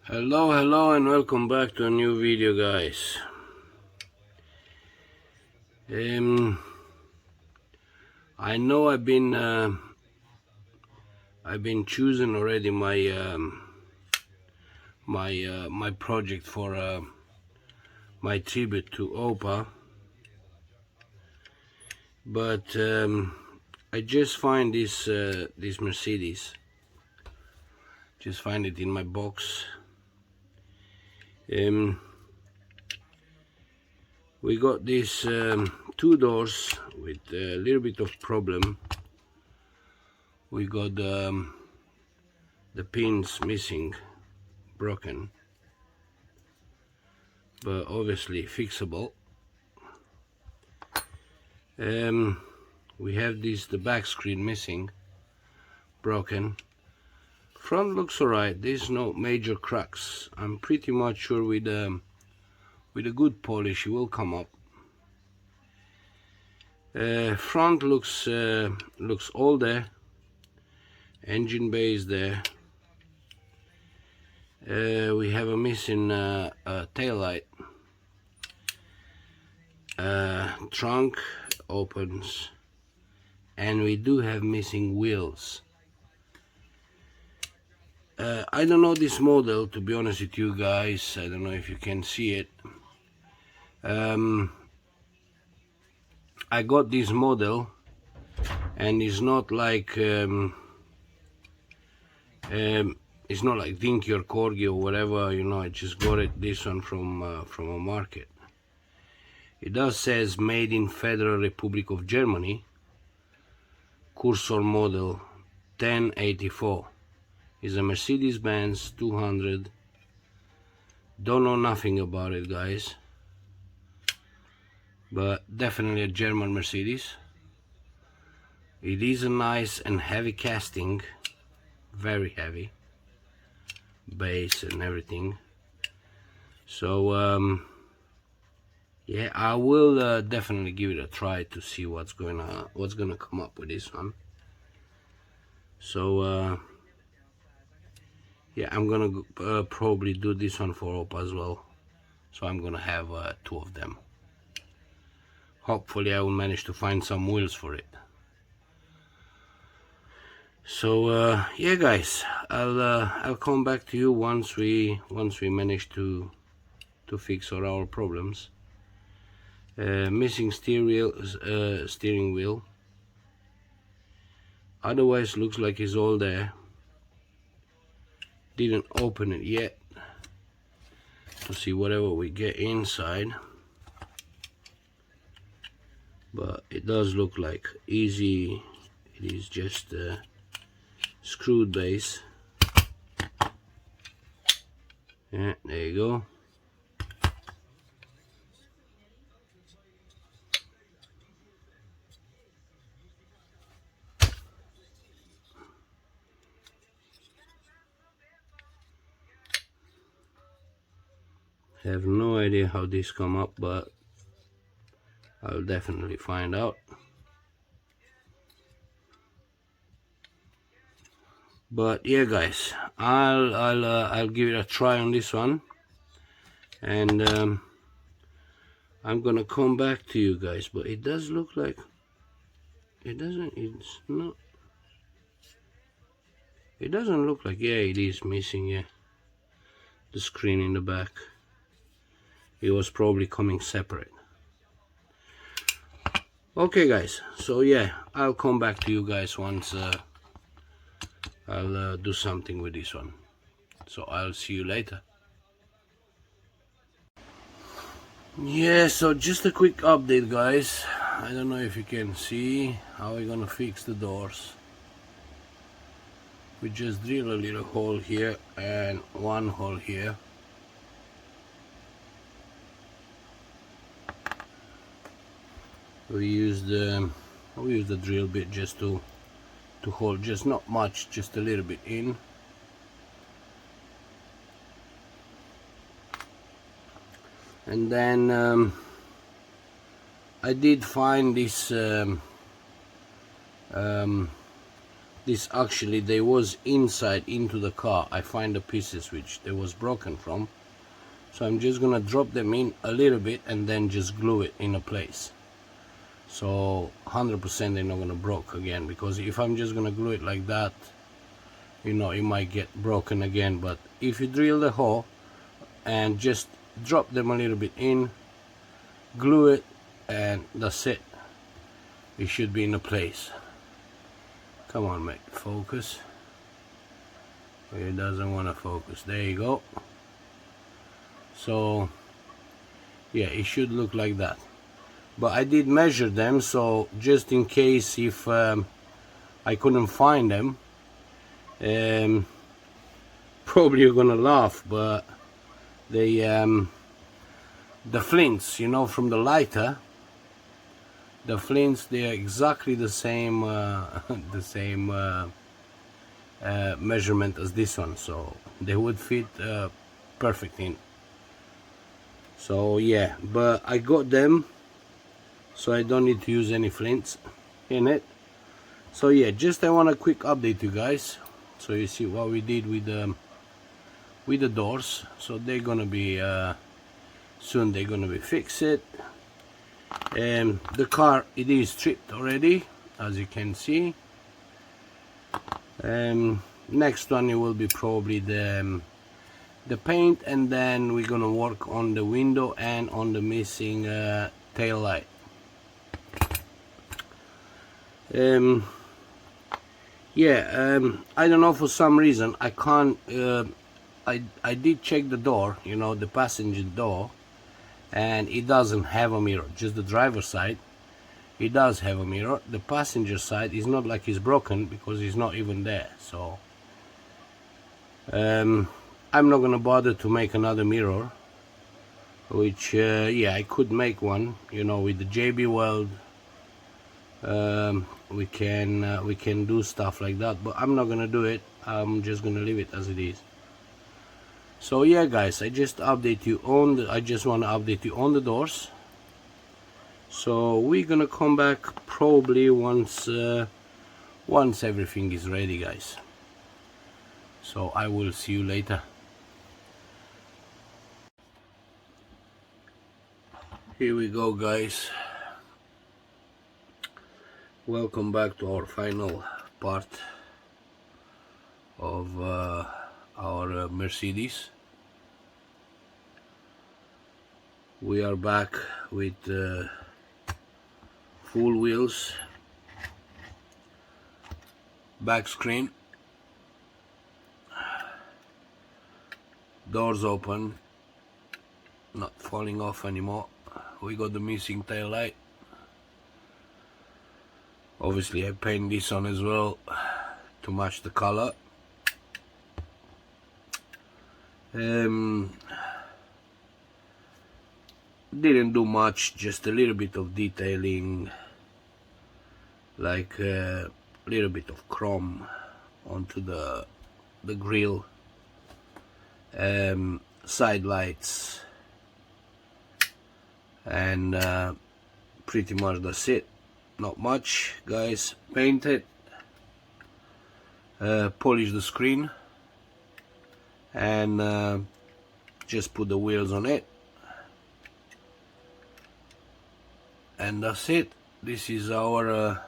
Hello and welcome back to a new video, guys. I know I've been choosing already my project for my tribute to Opa, but I just find this Mercedes. Just find it in my box. We got these two doors with a little bit of problem. We got the pins missing, broken, but obviously fixable. We have the back screen missing, broken. Front looks alright. There's no major cracks. I'm pretty much sure with a good polish it will come up. Front looks all there. Engine bay is there. We have a missing tail light. Trunk opens, and we do have missing wheels. I don't know this model, to be honest with you guys. I don't know if you can see it. I got this model, and it's not like it's not like Dinky or Corgi or whatever, you know. I just got this one from a market. It does says made in Federal Republic of Germany. Cursor model 1084 is a Mercedes-Benz 200. Don't know nothing about it, guys, but definitely a German Mercedes. It is a nice and heavy casting, very heavy base and everything. So yeah, I will definitely give it a try to see what's gonna come up with this one. So yeah, I'm gonna probably do this one for Opa as well. So I'm gonna have two of them. Hopefully I will manage to find some wheels for it. So yeah, guys, I'll come back to you once we manage to fix all our problems. Missing steering wheel. Otherwise looks like it's all there. Didn't open it yet to see whatever we get inside, but it does look like easy. It is just a screwed base. Yeah, there you go. Have no idea how this come up, but I'll definitely find out. But yeah, guys, I'll give it a try on this one, and I'm gonna come back to you guys. But it does look like it doesn't look like, yeah, it is missing, yeah, the screen in the back. It was probably coming separate. Okay, guys, so yeah, I'll come back to you guys once I'll do something with this one. So I'll see you later. Yeah, so just a quick update, guys. I don't know if you can see how we're gonna fix the doors. We just drill a little hole here and one hole here. We use the drill bit just to hold, just not much, just a little bit in. And then I did find this this actually they was inside into the car. I find the pieces which they was broken from, so I'm just gonna drop them in a little bit and then just glue it in a place, so 100% they're not gonna broke again, because if I'm just gonna glue it like that, you know, it might get broken again. But if you drill the hole and just drop them a little bit in, glue it, and that's it, it should be in a place. Come on mate, focus. It doesn't want to focus. There you go. So yeah, it should look like that. But I did measure them, so just in case if I couldn't find them, probably you're gonna laugh, but they the flints, you know, from the lighter, the flints, they are exactly the same the same measurement as this one, so they would fit perfect in. So yeah, but I got them, so I don't need to use any flints in it. So yeah, just I want a quick update you guys, so you see what we did with the doors. So they're gonna be soon they're gonna be fixed. The car, it is stripped already, as you can see. Next one, it will be probably the paint, and then we're gonna work on the window and on the missing tail light. Yeah, I don't know, for some reason I can't I did check the door, you know, the passenger door, and it doesn't have a mirror. Just the driver's side, it does have a mirror. The passenger side is not like it's broken, because it's not even there. So I'm not gonna bother to make another mirror, which yeah, I could make one, you know, with the JB Weld. We can do stuff like that, but I'm not gonna do it. I'm just gonna leave it as it is. So yeah guys, I just update you on the, I just want to update you on the doors. So we're gonna come back probably once everything is ready, guys. So I will see you later. Here we go guys, welcome back to our final part of our Mercedes. We are back with full wheels, back screen, doors open, not falling off anymore. We got the missing tail light. Obviously I paint this on as well to match the color. Didn't do much, just a little bit of detailing, like a little bit of chrome onto the grille, side lights, and pretty much that's it. Not much, guys. Paint it, polish the screen, and just put the wheels on it, and that's it. This is our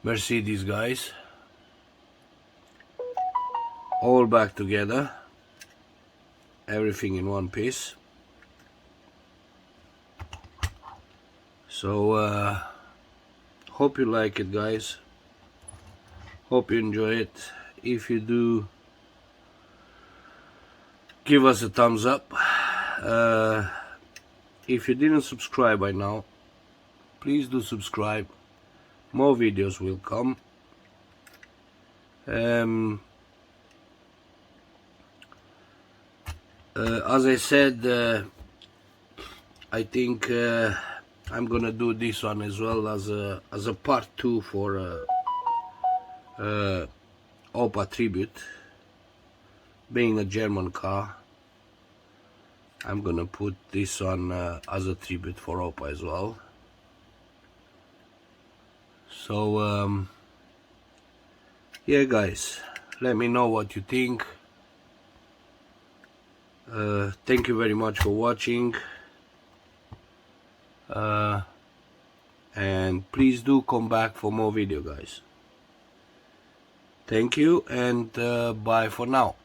Mercedes, guys, all back together, everything in one piece. So hope you like it, guys. Hope you enjoy it. If you do, give us a thumbs up. If you didn't subscribe by now, please do subscribe. More videos will come. As I said, I think I'm gonna do this one as well as a part 2 for Opel tribute. Being a German car, I'm gonna put this on as a tribute for Opel as well. So yeah guys, let me know what you think. Thank you very much for watching, and please do come back for more video guys. Thank you, and bye for now.